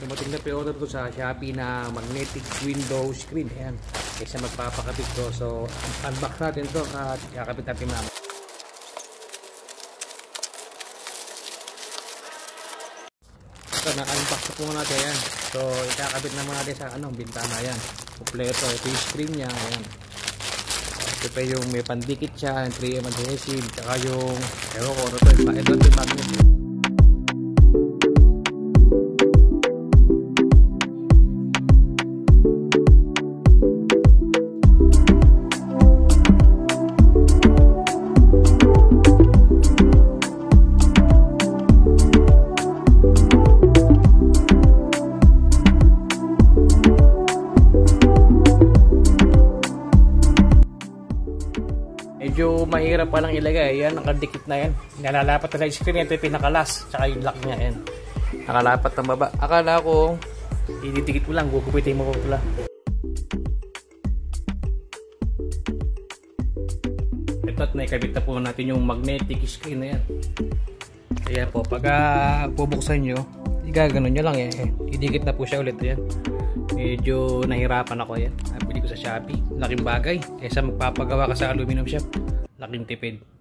dumating na pre-order to sa Shopee na magnetic window screen. Ayan, kaysa magpapakabit to. So unbox natin to at kakabit natin naman. So na-unbox na po natin. Ayan, so ikakabit naman natin sa bintana. Ayan, kompleto. Ito yung screen nya. Ayan, ito pa yung may pandikit siya, 3M adhesive, tsaka yung ito yung magnet. Medyo mahirap palang ilagay. Yan, nakadikit na yan. Nalalapat na sa screen. Ito yung pinakalas. Tsaka yung lock niya. Yan. Nakalapat ng baba. Akala ko, ididikit mo lang. Gugupitin mo ko pala. Ito at naikabit na po natin yung magnetic screen na yan. Kaya po, pag bubuksan nyo, igaganon nyo lang. Idikit na po siya ulit. Yan. Medyo nahirapan ako yan. Bili ko sa Shopee. Laking bagay. Kaysa magpapagawa ka sa aluminum shop. Laking tipid.